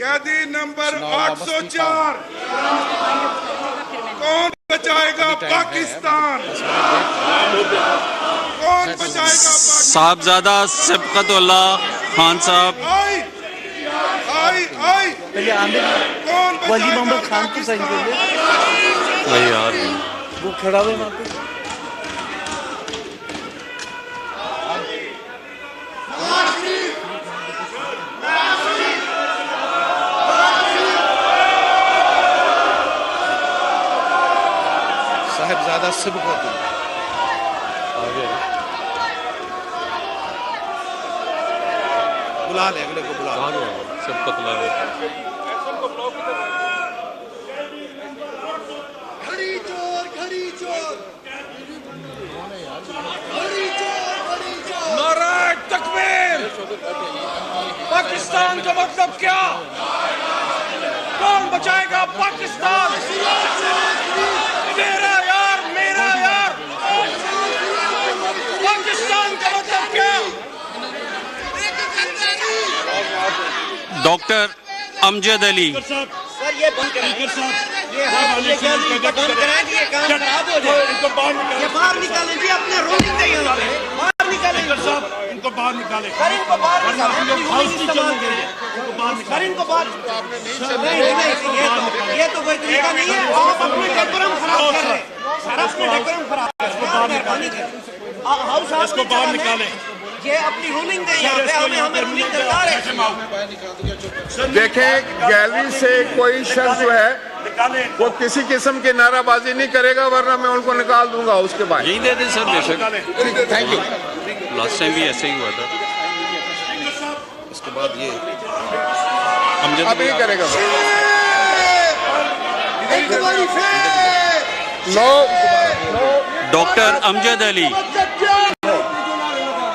कैदी नंबर 804 कौन बचाएगा पाकिस्तान? कौन बचाएगा साहबजादा सिबकतुल्ला खान साहब। आई पहले आमिर कौन वली मोहम्मद खान की साइन कर ले। वही यार वो खड़ा हुआ वहाँ पे। साहिबजादा सिबकतुल्ला बुला ले, अगले को बुला ले। सिबकतुल्ला घड़ी चोर घड़ी चोर घड़ी चोर घड़ी चोर। नारा तकबीर। पाकिस्तान का मतलब क्या? कौन बचाएगा पाकिस्तान? मेरा यार, मेरा यार। पाकिस्तान का मतलब क्या? डॉक्टर अमजद अली। सर ये बंद कराएं, ये बंद कराएं कि ये काम खराब हो जाए। ये बाहर निकालें जी, अपने रोलिंग नहीं यहाँ पे बाहर निकालें। इनको बाहर निकालें। सर इनको बाहर निकालें, अपनी रोलिंग इस्तेमाल करें। सर इनको बाहर ये तो कोई तरीका नहीं है। आप अपने डेकोरम खराब कर रहे हैं। सर अपने डेकोरम खराब कर रहे हैं। हाउस इसको बाहर निकालें। ये अपनी रूलिंग दे यहाँ पे, हमें रूलिंग दरकार है। देखें, गैलरी से कोई शख्स जो है वो किसी किस्म की नाराबाजी नहीं करेगा, वरना मैं उनको निकाल दूंगा उसके बाद। यही दे दें सर, बेशक। Thank you. लास्ट टाइम भी ऐसे ही हुआ था। उसके बाद ये अमजद अब ही करेगा। डॉक्टर अमजद अली।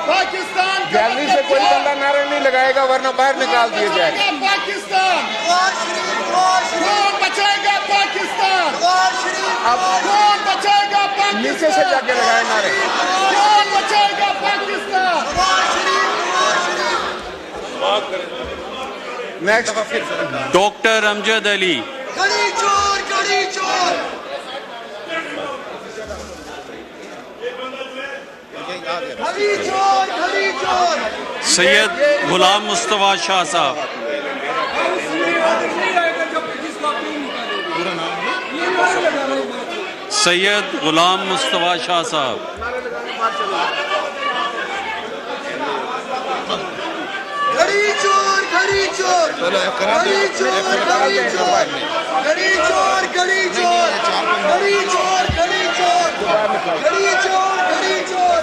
पाकिस्तान गैलरी से कोई बंदा नारा नहीं लगाएगा, वरना बाहर निकाल दिए जाएगा। पाकिस्तान कौन बचाएगा पाकिस्तान? अब कौन बचाएगा पाकिस्तान? नीचे से जाके लगाए नारे। कौन बचाएगा पाकिस्तान? Next doctor Amjad Ali. घड़ी चोर घड़ी चोर। घड़ी चोर घड़ी चोर। सैयद गुलाम मुस्तफा शाह साहब। सैयद गुलाम मुस्तफा शाह साहब। घड़ी चोर घड़ी चोर घड़ी चोर घड़ी चोर घड़ी चोर घड़ी चोर घड़ी चोर घड़ी चोर घड़ी चोर घड़ी चोर।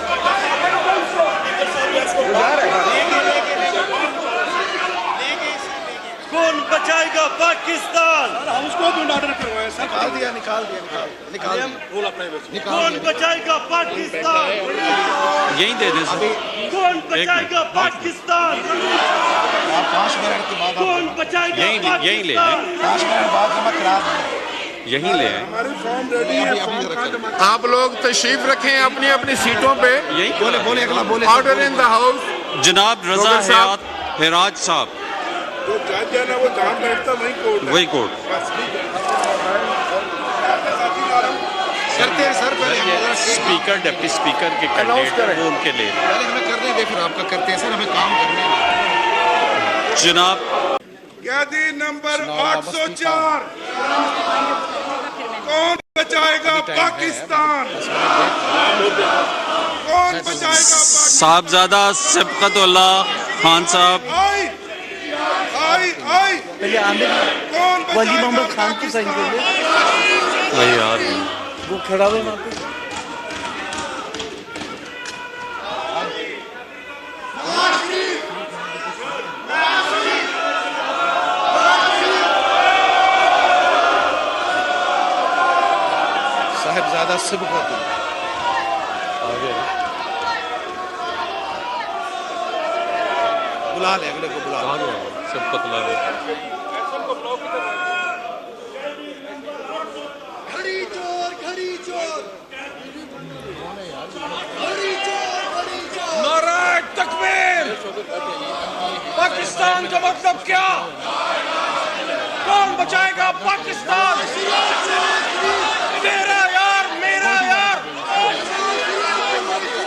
कौन बचाएगा पाकिस्तान? उसको भी ऑर्डर करवाए सर। निकाल दिया। कौन बचाएगा पाकिस्तान? यही दे दें सर। कौन बचाएगा पाकिस्तान? आप 5 मिनट के बाद कौन बचाएगा यही ले पाकिस्तान? 5 मिनट बाद जमा करा दें। यहीं ले आए। हमारी फॉर्म रेडी है। आप लोग तशरीफ रखें अपनी अपनी सीटों पे। यही बोले अगला बोले। Order in the house. जनाब रजा डॉक्टर साहब। हयात हिराज साहब। जो जज है ना, वो जहाँ बैठता वही कोर्ट है। वही कोर्ट। करते हैं सर, पहले स्पीकर डिप्टी स्पीकर के कैंडिडेट वो उनके लिए। पहले हमें करने दे, फिर आपका करते हैं सर, हमें काम करने हैं। जनाब कैदी नंबर 804 कौन बचाएगा पाकिस्तान? कौन बचाएगा पाकिस्तान? साहबजादा सिबकतुल्ला खान साहब। आई पहले आमिर कौन वली बचाएगा मोहम्मद खान की साइन कर ले। वही यार वो खड़ा हुआ वहाँ पे। साहिबजादा सिबकतुल्ला बुला ले, अगले को बुला ले। सिबकतुल्ला। घड़ी चोर घड़ी चोर घड़ी चोर घड़ी चोर। नारा तकबीर। पाकिस्तान का मतलब क्या? बचाएगा पाकिस्तान? मेरा यार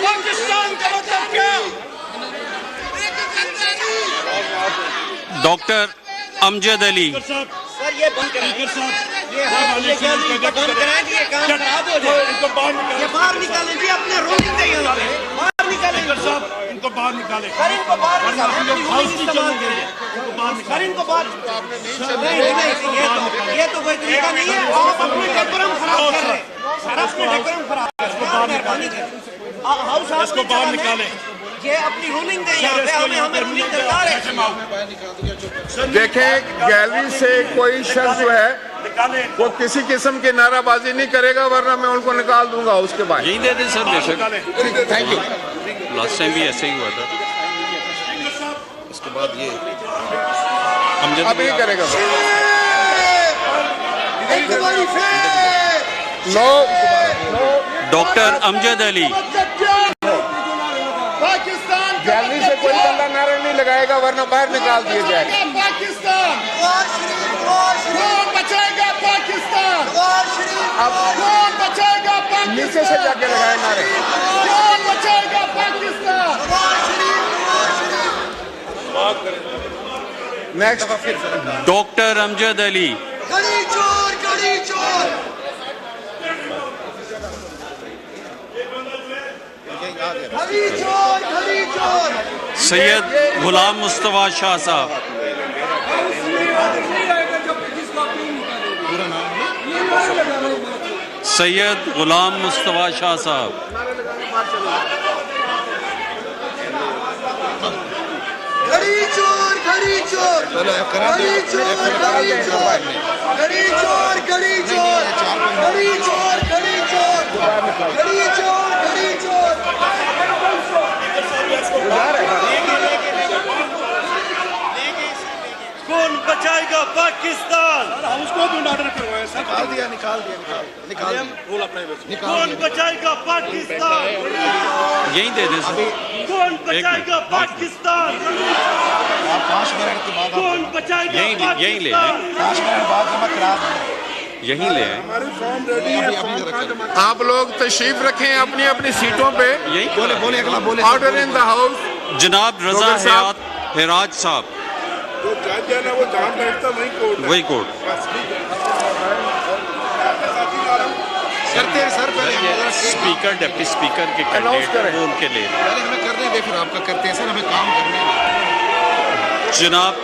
पाकिस्तान का मतलब क्या? डॉक्टर अमजद अली। सर ये बंद कराएं, ये बंद कराएं कि ये काम खराब हो जाए। इनको बाहर निकालें। ये बाहर निकालें जी, अपने रोलिंग दे यहाँ पे बाहर निकालें साहब, इनको बाहर निकालें। सर, इनको बाहर निकालें, अपनी रोलिंग इस्तेमाल करें सर, इनको बाहर नहीं, ये तो कोई तरीका नहीं है। आप अपने डेकोरम खराब कर रहे हैं सर, अपने डेकोरम खराब कर रहे हैं। मेहरबानी करें, हाउस इसको बाहर निकालें। ये अपनी रूलिंग दे यहाँ पे, हमें रूलिंग दरकार है। देखें, गैलरी से कोई शख्स जो है वो किसी किस्म की नाराबाजी नहीं करेगा, वरना मैं उनको निकाल दूंगा उसके बाद। यही दे दें सर, बेशक। Thank you. लास्ट टाइम भी ऐसे ही हुआ था। उसके बाद ये अमजद अब ये करेगा डॉक्टर अमजद अली। पाकिस्तान गैलरी से कोई बंदा नारा नहीं लगाएगा, वरना बाहर निकाल दिए जाएगा। पाकिस्तान कौन बचाएगा पाकिस्तान? अब कौन बचाएगा नीचे से जाके लगाए नारे। कौन बचाएगा पाकिस्तान? Next doctor Amjad Ali. खड़ी चोर खड़ी चोर। सैयद गुलाम मुस्तफा शाह साहब। सैयद गुलाम मुस्तफा शाह साहब। खड़ी चोर खड़ी चोर चलो करा दो। खड़ी चोर खड़ी चोर खड़ी चोर खड़ी चोर खड़ी चोर खड़ी चोर खड़ी चोर खड़ी चोर। कौन बचाएगा पाकिस्तान? निकाल दिया कौन बचाएगा पाकिस्तान? यही दे दें सर। कौन बचाएगा पाकिस्तान? 5 मिनट के बाद कौन बचाएगा यही ले पाकिस्तान? 5 मिनट बाद जमा करा दें। यही ले आए। आप लोग तशरीफ रखें अपनी अपनी सीटों पे। यही बोले अगला बोले। Order in the house. जनाब रजा डॉक्टर साहब। हिराज साहब। वही कोर्ट। करते हैं सर, पहले स्पीकर डिप्टी स्पीकर के कैंडिडेट करें। वो उनके ले हमें करने दें, फिर आपका करते हैं सर, हमें काम करने हैं। जनाब